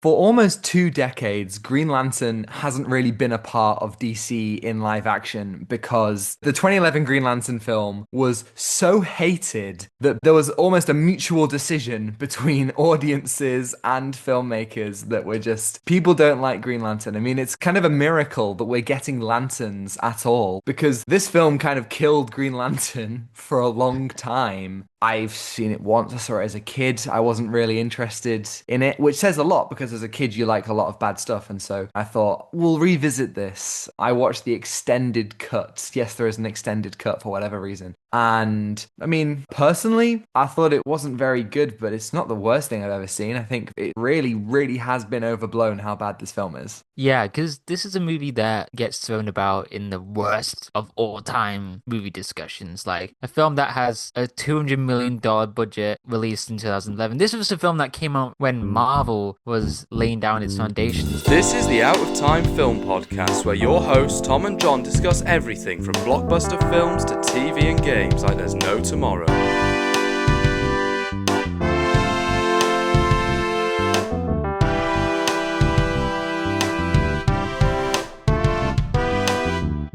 For almost 2 decades, Green Lantern hasn't really been a part of DC in live action because the 2011 Green Lantern film was so hated that there was almost a mutual decision between audiences and filmmakers that we're just, people don't like Green Lantern. I mean, it's kind of a miracle that we're getting lanterns at all because this film kind of killed Green Lantern for a long time. I've seen it once. I saw it as a kid. I wasn't really interested in it, which says a lot because as a kid you like a lot of bad stuff. And so I thought, we'll revisit this. I watched the extended cut. Yes, there is an extended cut for whatever reason. And I mean, personally, I thought it wasn't very good, but it's not the worst thing I've ever seen. I think it really, really has been overblown how bad this film is. Yeah, because this is a movie that gets thrown about in the worst of all time movie discussions. Like a film that has a $200 million budget released in 2011. This was a film that came out when Marvel was laying down its foundations. This is the Out of Time Film Podcast, where your hosts Tom and John discuss everything from blockbuster films to TV and games like there's no tomorrow.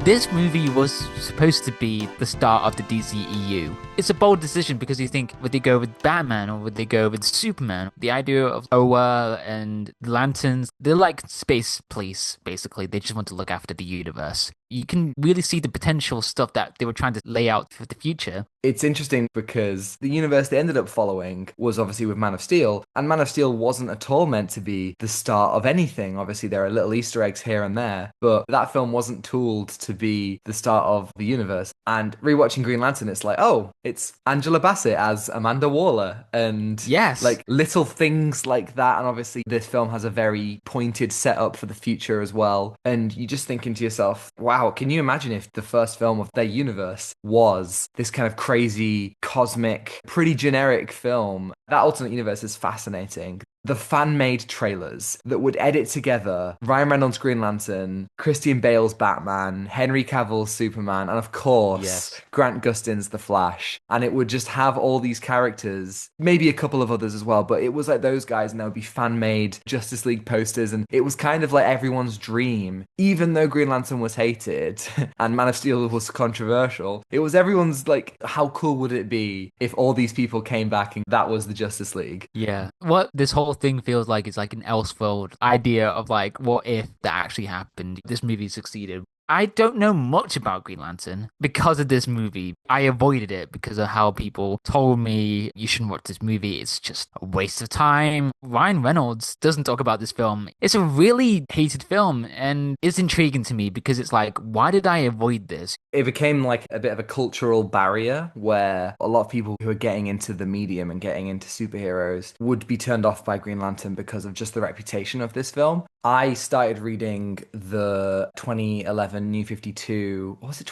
This movie was supposed to be the start of the DCEU. It's a bold decision because you think, would they go with Batman or would they go with Superman? The idea of Oa and the Lanterns, they're like space police, basically. They just want to look after the universe. You can really see the potential stuff that they were trying to lay out for the future. It's interesting because the universe they ended up following was obviously with Man of Steel, and Man of Steel wasn't at all meant to be the start of anything. Obviously, there are little Easter eggs here and there, but that film wasn't tooled to be the start of the universe. And rewatching Green Lantern, it's like, oh, it's Angela Bassett as Amanda Waller, and Yes. like little things like that. And obviously, this film has a very pointed setup for the future as well. And you just thinking to yourself, wow, can you imagine if the first film of their universe was this kind of crazy, cosmic, pretty generic film? That alternate universe is fascinating. The fan-made trailers that would edit together Ryan Reynolds' Green Lantern, Christian Bale's Batman, Henry Cavill's Superman, and of course, Yes. Grant Gustin's The Flash. And it would just have all these characters, maybe a couple of others as well, but it was like those guys, and there would be fan-made Justice League posters, and it was kind of like everyone's dream. Even though Green Lantern was hated and Man of Steel was controversial, it was everyone's like, how cool would it be if all these people came back and that was the Justice League? Yeah. What this whole thing feels like is like an Elseworld idea of like, what if that actually happened? This movie succeeded. I don't know much about Green Lantern because of this movie. I avoided it because of how people told me you shouldn't watch this movie. It's just a waste of time. Ryan Reynolds doesn't talk about this film. It's a really hated film and it's intriguing to me because it's like, why did I avoid this? It became like a bit of a cultural barrier where a lot of people who are getting into the medium and getting into superheroes would be turned off by Green Lantern because of just the reputation of this film. I started reading the 2011 New 52. Was it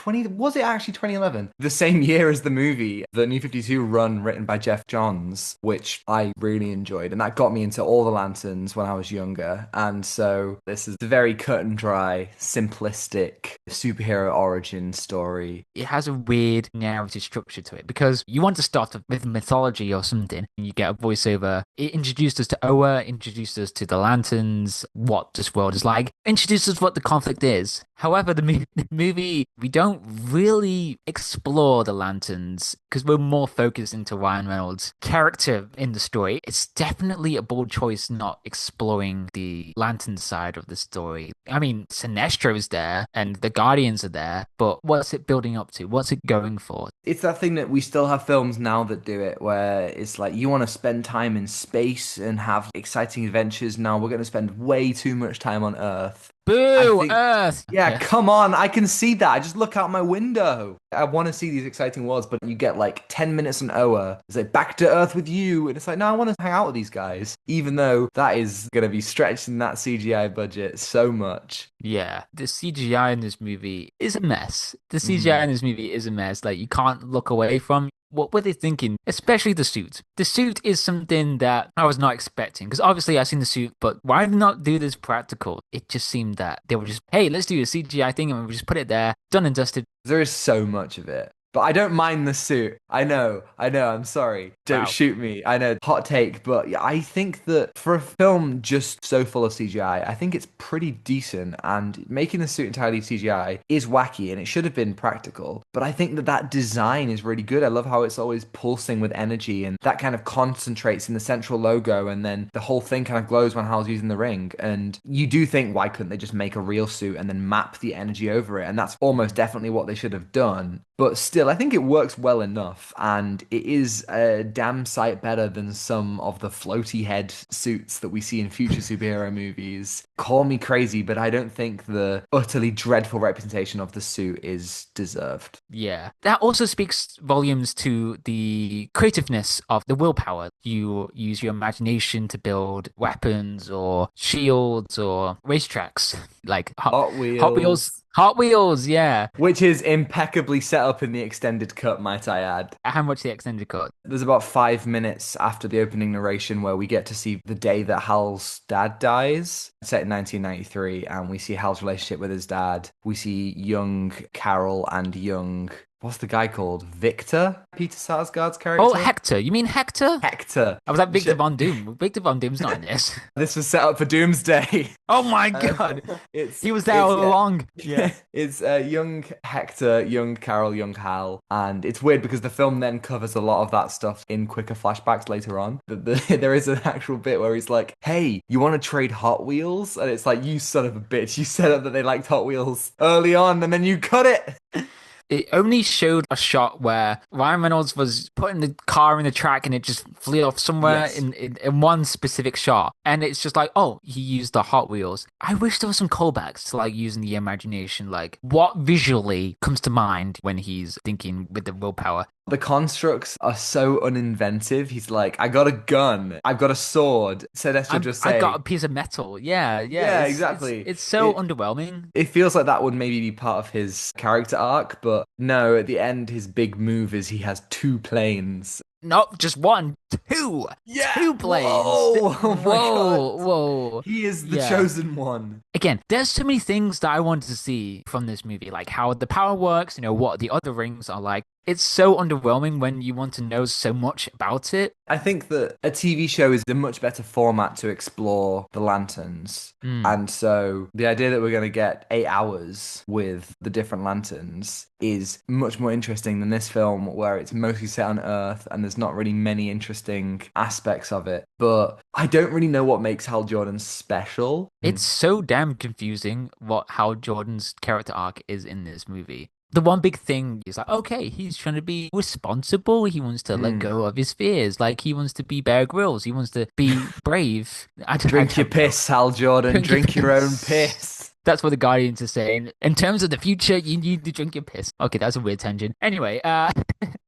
actually 2011? The same year as the movie, the New 52 run written by Jeff Johns, which I really enjoyed. And that got me into all the Lanterns when I was younger. And so this is a very cut and dry, simplistic superhero origin story. It has a weird narrative structure to it because you want to start with mythology or something and you get a voiceover. It introduced us to Oa, introduced us to the Lanterns, what this world is like, introduced us what the conflict is. However, the movie, we don't really explore the Lanterns because we're more focused into Ryan Reynolds' character in the story. It's definitely a bold choice not exploring the Lantern side of the story. I mean, Sinestro is there and the Guardians are there, but what's it building up to? What's it going for? It's that thing that we still have films now that do it, where it's like you want to spend time in space and have exciting adventures. Now we're going to spend way too much time on Earth. Boo, Earth! Yeah, Okay. come on. I can see that. I just look out my window. I want to see these exciting worlds, but you get like 10 minutes on Oa. It's like back to Earth with you. And it's like, no, I want to hang out with these guys, even though that is going to be stretching that CGI budget so much. Yeah, the CGI in this movie is a mess. The CGI in this movie is a mess. Like, you can't look away from. What were they thinking? Especially the suit. The suit is something that I was not expecting. Because obviously I've seen the suit, but why not do this practical? It just seemed that they were just, hey, let's do a CGI thing and we'll just put it there, done and dusted. There is so much of it. But I don't mind the suit. I know, I'm sorry. Don't Wow. shoot me. I know, hot take, but yeah, I think that for a film just so full of CGI, I think it's pretty decent. And making the suit entirely CGI is wacky and it should have been practical. But I think that that design is really good. I love how it's always pulsing with energy and that kind of concentrates in the central logo. And then the whole thing kind of glows when Hal's using the ring. And you do think, why couldn't they just make a real suit and then map the energy over it? And that's almost definitely what they should have done. But still, I think it works well enough, and it is a damn sight better than some of the floaty head suits that we see in future superhero movies. Call me crazy, but I don't think the utterly dreadful representation of the suit is deserved. Yeah. That also speaks volumes to the creativeness of the willpower. You use your imagination to build weapons or shields or racetracks, like Hot Hot Wheels. Hot Wheels, yeah. Which is impeccably set up in the extended cut, might I add. How much the extended cut? There's about 5 minutes after the opening narration where we get to see the day that Hal's dad dies, set in 1993, and we see Hal's relationship with his dad. We see young Carol and young... What's the guy called? Victor? Peter Sarsgaard's character? Oh, Hector. You mean Hector? Hector. I was like Victor Von Doom. Victor Von Doom's not in this. This was set up for Doomsday. Oh my god. He was there all along. Yeah. It's young Hector, young Carol, young Hal. And it's weird because the film then covers a lot of that stuff in quicker flashbacks later on. There is an actual bit where he's like, hey, you want to trade Hot Wheels? And it's like, you son of a bitch. You said up that they liked Hot Wheels early on and then you cut it. It only showed a shot where Ryan Reynolds was putting the car in the track and it just flew off somewhere Yes. in one specific shot. And it's just like, oh, he used the Hot Wheels. I wish there was some callbacks to like using the imagination. Like what visually comes to mind when he's thinking with the willpower? The constructs are so uninventive. He's like, I got a gun. I've got a sword. Sinestro would just say, I got a piece of metal. Yeah. Yeah, exactly. It's so underwhelming. It feels like that would maybe be part of his character arc, but no, at the end, his big move is he has 2 planes. Not just one, two. Yeah. 2 planes. Whoa. Oh my God. Whoa. He is the Yeah. chosen one. Again, there's so many things that I wanted to see from this movie, like how the power works, what the other rings are like. It's so underwhelming when you want to know so much about it. I think that a TV show is a much better format to explore the lanterns. And so the idea that we're going to get 8 hours with the different lanterns is much more interesting than this film where it's mostly set on Earth and there's not really many interesting aspects of it. But I don't really know what makes Hal Jordan special. It's so damn confusing what Hal Jordan's character arc is in this movie. The one big thing is like, okay, he's trying to be responsible. He wants to let go of his fears. Like, he wants to be Bear Grylls. He wants to be brave. Drink your piss, Hal Jordan. Drink your own piss. That's what the Guardians are saying. In terms of the future, you need to drink your piss. Okay, that's a weird tangent. Anyway,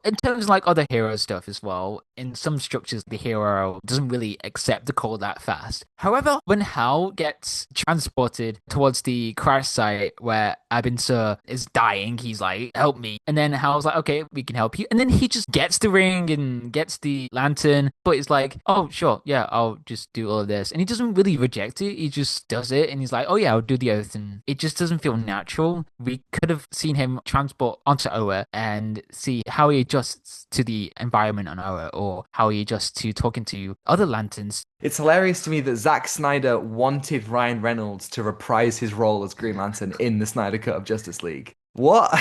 in terms of like other hero stuff as well, in some structures, the hero doesn't really accept the call that fast. However, when Hal gets transported towards the crash site where Abin Sur is dying, he's like, help me. And then Hal's like, okay, we can help you. And then he just gets the ring and gets the lantern, but it's like, oh, sure, yeah, I'll just do all of this. And he doesn't really reject it. He just does it. And he's like, oh yeah, I'll do the oath. And it just doesn't feel natural. We could have seen him transport onto Oa and see how he adjusts to the environment on Oa, or how he adjusts to talking to other lanterns. It's hilarious to me that Zack Snyder wanted Ryan Reynolds to reprise his role as Green Lantern in the Snyder Cut of Justice League. What?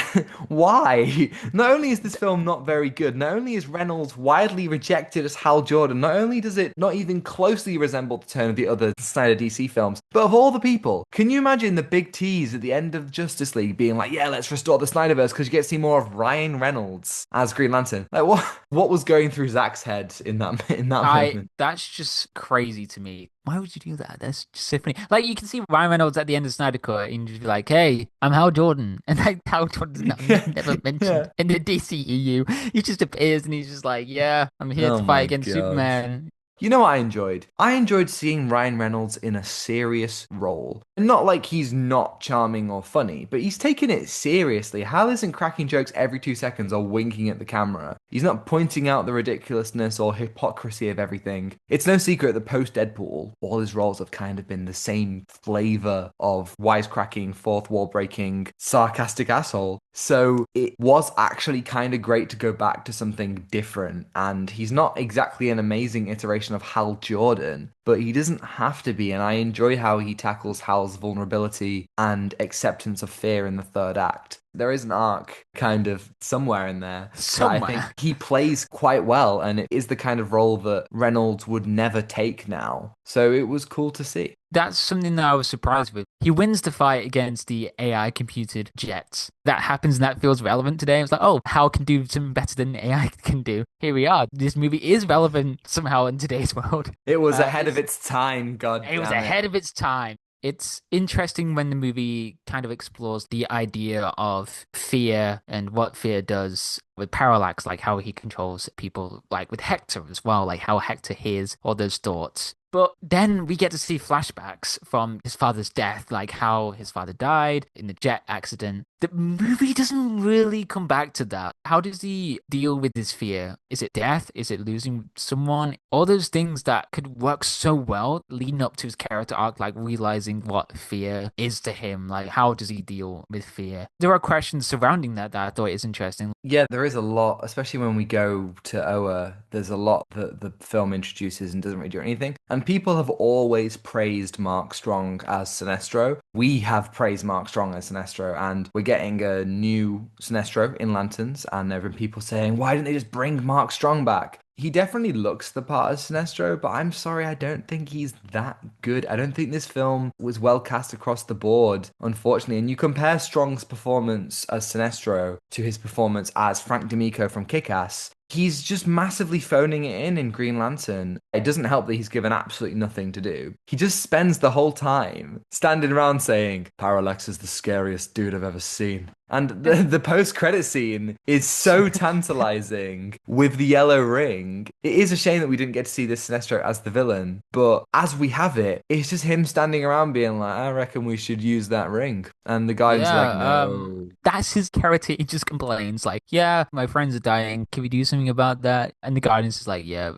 Why? Not only is this film not very good, not only is Reynolds widely rejected as Hal Jordan, not only does it not even closely resemble the tone of the other Snyder DC films, but of all the people, can you imagine the big tease at the end of Justice League being like, yeah, let's restore the Snyderverse because you get to see more of Ryan Reynolds as Green Lantern? Like, what was going through Zack's head in that moment? That's just crazy to me. Why would you do that? That's just so funny. Like, you can see Ryan Reynolds at the end of Snyder Cut and just be like, hey, I'm Hal Jordan. And like, Hal Jordan's never mentioned in the DCEU. He just appears and he's just like, yeah, I'm here to fight against Superman. You know what I enjoyed? I enjoyed seeing Ryan Reynolds in a serious role. And not like he's not charming or funny, but he's taking it seriously. Hal isn't cracking jokes every 2 seconds or winking at the camera. He's not pointing out the ridiculousness or hypocrisy of everything. It's no secret that post Deadpool, all his roles have kind of been the same flavor of wisecracking, fourth wall breaking, sarcastic asshole. So it was actually kind of great to go back to something different. And he's not exactly an amazing iteration of Hal Jordan, but he doesn't have to be. And I enjoy how he tackles Hal's vulnerability and acceptance of fear in the third act. There is an arc kind of somewhere in there that I think he plays quite well, and it is the kind of role that Reynolds would never take now. So it was cool to see. That's something that I was surprised with. He wins the fight against the AI computed jets. That happens and that feels relevant today. It's like, oh, Hal can do something better than AI can do. Here we are. This movie is relevant somehow in today's world. It was ahead of its time, god damn it. It was ahead of its time. It's interesting when the movie kind of explores the idea of fear and what fear does with Parallax, like how he controls people, like with Hector as well, like how Hector hears all those thoughts. But then we get to see flashbacks from his father's death, like how his father died in the jet accident. The movie doesn't really come back to that. How does he deal with his fear? Is it death? Is it losing someone? All those things that could work so well leading up to his character arc, like realizing what fear is to him. Like, how does he deal with fear? There are questions surrounding that I thought is interesting. Yeah, there is a lot, especially when we go to Oa. There's a lot that the film introduces and doesn't really do anything. And people have always praised Mark Strong as Sinestro. We have praised Mark Strong as Sinestro, and we're getting a new Sinestro in Lanterns, and there have been people saying, why didn't they just bring Mark Strong back? He definitely looks the part as Sinestro, but I'm sorry, I don't think he's that good. I don't think this film was well cast across the board, unfortunately. And you compare Strong's performance as Sinestro to his performance as Frank D'Amico from Kick-Ass, he's just massively phoning it in Green Lantern. It doesn't help that he's given absolutely nothing to do. He just spends the whole time standing around saying, Parallax is the scariest dude I've ever seen. And the post-credit scene is so tantalizing with the yellow ring. It is a shame that we didn't get to see this Sinestro as the villain, but as we have it, it's just him standing around being like, I reckon we should use that ring. And the guy's like, no. That's his character. He just complains like, yeah, my friends are dying. Can we do something about that? And the guardian's is like, yeah,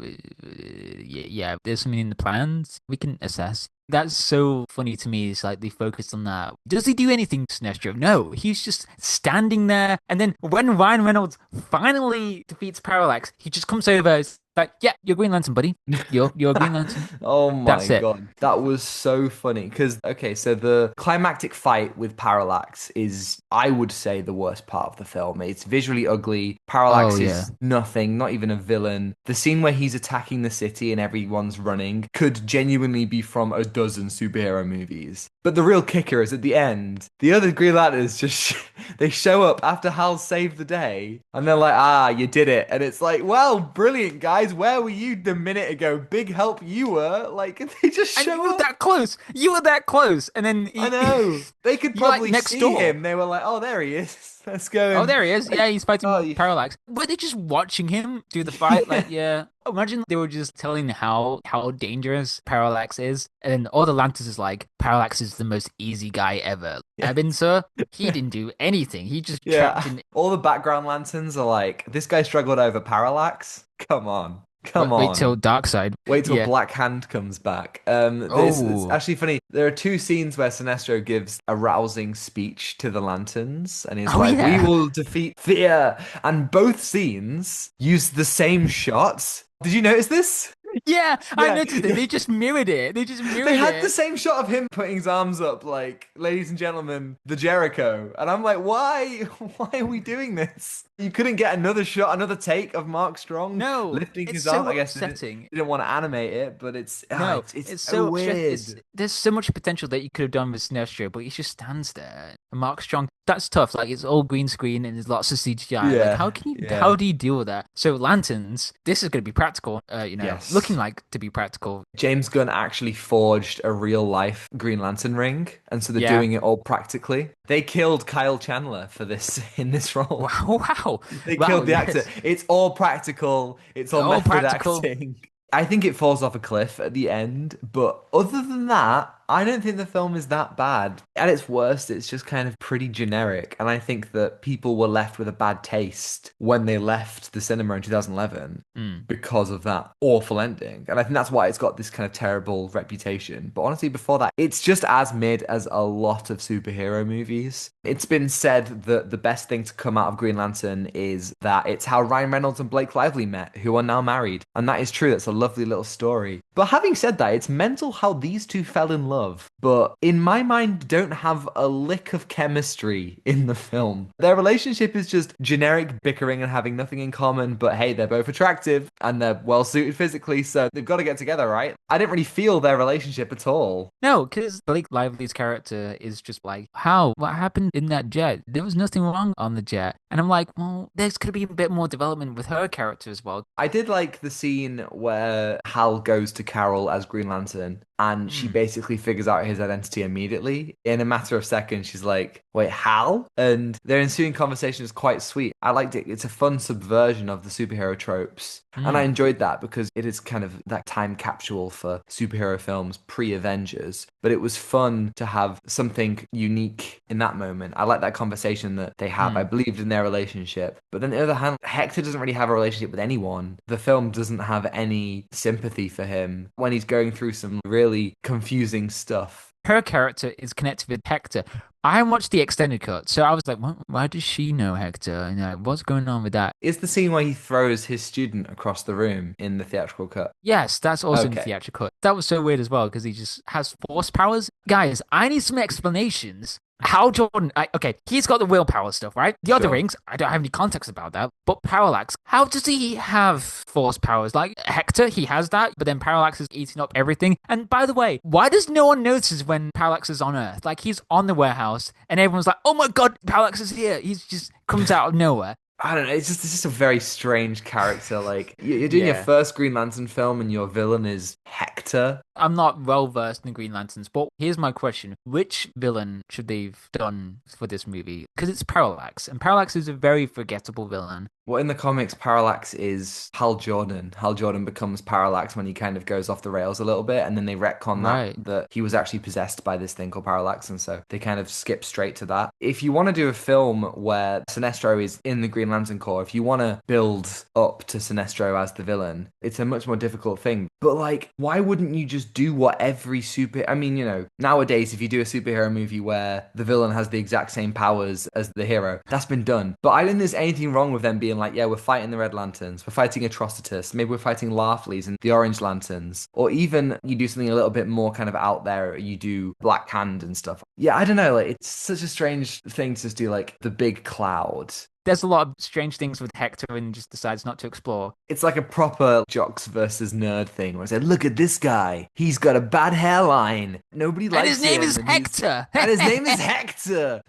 there's something in the plans we can assess. That's so funny to me. It's like they focused on that. Does he do anything to Sinestro? No, he's just standing there. And then when Ryan Reynolds finally defeats Parallax, he just comes over. It's like, yeah, you're Green Lantern, buddy. You're Green Lantern. Oh my God. That was so funny. Because, okay, so the climactic fight with Parallax is, I would say, the worst part of the film. It's visually ugly. Parallax is nothing, not even a villain. The scene where he's attacking the city and everyone's running could genuinely be from a dozen superhero movies. But the real kicker is at the end, the other Green Lanterns just, they show up after Hal saved the day. And they're like, you did it. And it's like, well, brilliant, guys. Where were you the minute ago? Big help you were. Like, they just show up. You were that close. You were that close. And then I know. They could probably next see door. Him. They were like, oh, there he is. Let's go. Oh, there he is. Yeah, he's fighting Parallax. Were they just watching him do the fight? Like, yeah. Imagine they were just telling how dangerous Parallax is. And then all the Lanterns is like, Parallax is the most easy guy ever. Yeah. Evan, sir, he didn't do anything. He just trapped in... All the background Lanterns are like, this guy struggled over Parallax? Come on. Wait till Darkseid. Wait till Black Hand comes back. It's actually funny. There are two scenes where Sinestro gives a rousing speech to the Lanterns, and he's we will defeat fear. And both scenes use the same shots. Did you notice this? Yeah, I noticed it. They just mirrored it. They had the same shot of him putting his arms up, like, ladies and gentlemen, the Jericho. And I'm like, why? Why are we doing this? You couldn't get another shot, another take of Mark Strong lifting his arm. I guess they didn't want to animate it, but it's so weird. There's so much potential that you could have done with Sinestro, but he just stands there. And Mark Strong, that's tough. Like, it's all green screen and there's lots of CGI. Yeah. Like, how do you deal with that? So Lanterns, this is going to be practical. Looking like to be practical. James Gunn actually forged a real life Green Lantern ring, and so they're doing it all practically. They killed Kyle Chandler for this in this role. Wow. They killed the actor. It's all practical. It's all method acting. I think it falls off a cliff at the end, but other than that, I don't think the film is that bad. At its worst, it's just kind of pretty generic. And I think that people were left with a bad taste when they left the cinema in 2011 because of that awful ending. And I think that's why it's got this kind of terrible reputation. But honestly, before that, it's just as mid as a lot of superhero movies. It's been said that the best thing to come out of Green Lantern is that it's how Ryan Reynolds and Blake Lively met, who are now married. And that is true. That's a lovely little story. But having said that, it's mental how these two fell in love, but in my mind, don't have a lick of chemistry in the film. Their relationship is just generic bickering and having nothing in common, but hey, they're both attractive and they're well suited physically, so they've got to get together, right? I didn't really feel their relationship at all. No, because Blake Lively's character is just like, how? What happened in that jet? There was nothing wrong on the jet. And I'm like, well, there's going to be a bit more development with her character as well. I did like the scene where Hal goes to Carol as Green Lantern and she basically figures out his identity immediately. In a matter of seconds, she's like, wait, Hal? And their ensuing conversation is quite sweet. I liked it. It's a fun subversion of the superhero tropes. And I enjoyed that because it is kind of that time capsule for superhero films pre-Avengers. But it was fun to have something unique in that moment. I like that conversation that they have. I believed in their relationship. But then on the other hand, Hector doesn't really have a relationship with anyone. The film doesn't have any sympathy for him when he's going through some really confusing stuff. Her character is connected with Hector. I watched the extended cut, so I was like, why does she know Hector? You know, what's going on with that? Is the scene where he throws his student across the room in the theatrical cut? Yes, that's also in the theatrical cut. That was so weird as well, because he just has force powers. Guys, I need some explanations. How Jordan, okay, he's got the willpower stuff, right? The other rings, I don't have any context about that. But Parallax, how does he have force powers? Like Hector, he has that, but then Parallax is eating up everything. And by the way, why does no one notice when Parallax is on Earth? Like he's on the warehouse and everyone's like, oh my God, Parallax is here. He's just comes out of nowhere. I don't know. It's just a very strange character. Like you're doing your first Green Lantern film, and your villain is Hector. I'm not well versed in Green Lanterns, but here's my question: which villain should they've done for this movie? Because it's Parallax, and Parallax is a very forgettable villain. Well, in the comics, Parallax is Hal Jordan. Hal Jordan becomes Parallax when he kind of goes off the rails a little bit, and then they retcon that he was actually possessed by this thing called Parallax, and so they kind of skip straight to that. If you want to do a film where Sinestro is in the Green Lantern Corps, if you want to build up to Sinestro as the villain, it's a much more difficult thing. But like, why wouldn't you just do what every I mean, you know, nowadays, if you do a superhero movie where the villain has the exact same powers as the hero, that's been done. But I don't think there's anything wrong with them being like, yeah, we're fighting the Red Lanterns, we're fighting Atrocitus, maybe we're fighting Larfleeze and the Orange Lanterns, or even you do something a little bit more kind of out there, you do Black Hand and stuff. Yeah, I don't know, like, it's such a strange thing to just do, like, the big cloud. There's a lot of strange things with Hector and just decides not to explore. It's like a proper jocks versus nerd thing where I said, look at this guy. He's got a bad hairline. Nobody likes him. And his name is Hector. And his name is Hector.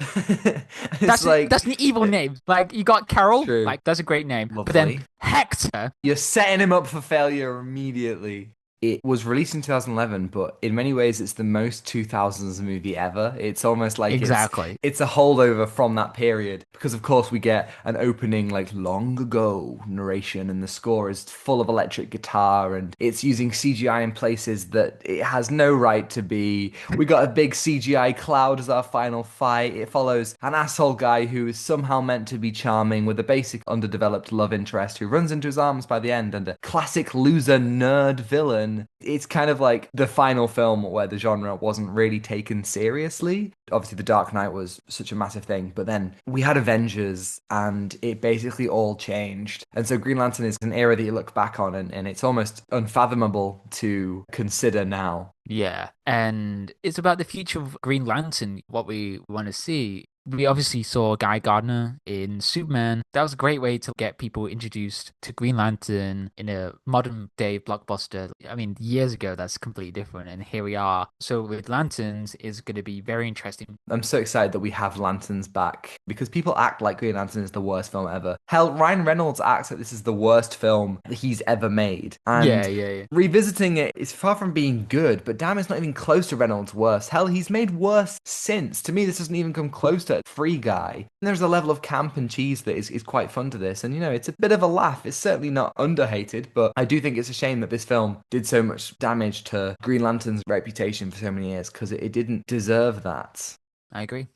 That's an evil name. Like, you got Carol. True. Like, that's a great name. Lovely. But then Hector. You're setting him up for failure immediately. It was released in 2011, but in many ways, it's the most 2000s movie ever. It's almost like it's a holdover from that period. Because, of course, we get an opening, like, long ago narration, and the score is full of electric guitar, and it's using CGI in places that it has no right to be. We got a big CGI cloud as our final fight. It follows an asshole guy who is somehow meant to be charming with a basic underdeveloped love interest who runs into his arms by the end, and a classic loser nerd villain. It's kind of like the final film where the genre wasn't really taken seriously. Obviously, The Dark Knight was such a massive thing, but then we had Avengers and it basically all changed. And so Green Lantern is an era that you look back on and it's almost unfathomable to consider now. Yeah, and it's about the future of Green Lantern, what we want to see. We obviously saw Guy Gardner in Superman. That was a great way to get people introduced to Green Lantern in a modern day blockbuster. I mean, years ago, that's completely different. And here we are. So with Lanterns, it's going to be very interesting. I'm so excited that we have Lanterns back because people act like Green Lantern is the worst film ever. Hell, Ryan Reynolds acts like this is the worst film that he's ever made. And yeah. Revisiting it is far from being good, but damn, it's not even close to Reynolds' worst. Hell, he's made worse since. To me, this doesn't even come close to at Free Guy, and there's a level of camp and cheese that is quite fun to this. And, it's a bit of a laugh. It's certainly not underhated, but I do think it's a shame that this film did so much damage to Green Lantern's reputation for so many years, because it didn't deserve that. I agree.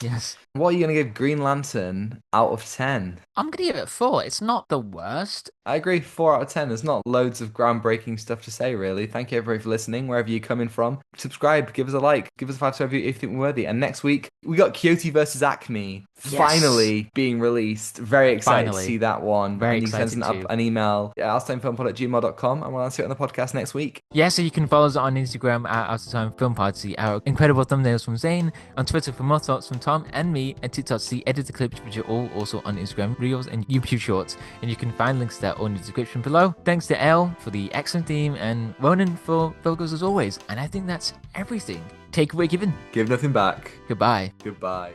Yes. What are you going to give Green Lantern out of 10? I'm going to give it 4. It's not the worst. I agree, 4 out of 10. There's not loads of groundbreaking stuff to say, really. Thank you, everybody, for listening, wherever you're coming from. Subscribe, give us a like, give us a 5-star review if you think we're worthy. And next week, we got Kyoto versus Acme finally being released. Very excited to see that one. Very and you excited can send an email at outstimefilmpod@gmail.com, and we'll answer it on the podcast next week. Yeah, so you can follow us on Instagram at Out of Time Film Pod to see our incredible thumbnails from Zain, on Twitter for more thoughts from Tom and me, and TikTok to see edited clips, which are all also on Instagram Reels and YouTube Shorts. And you can find links to that all in the description below. Thanks to Elle for the excellent theme, and Ronan for logos as always. And I think that's everything. Takeaway given. Give nothing back. Goodbye. Goodbye.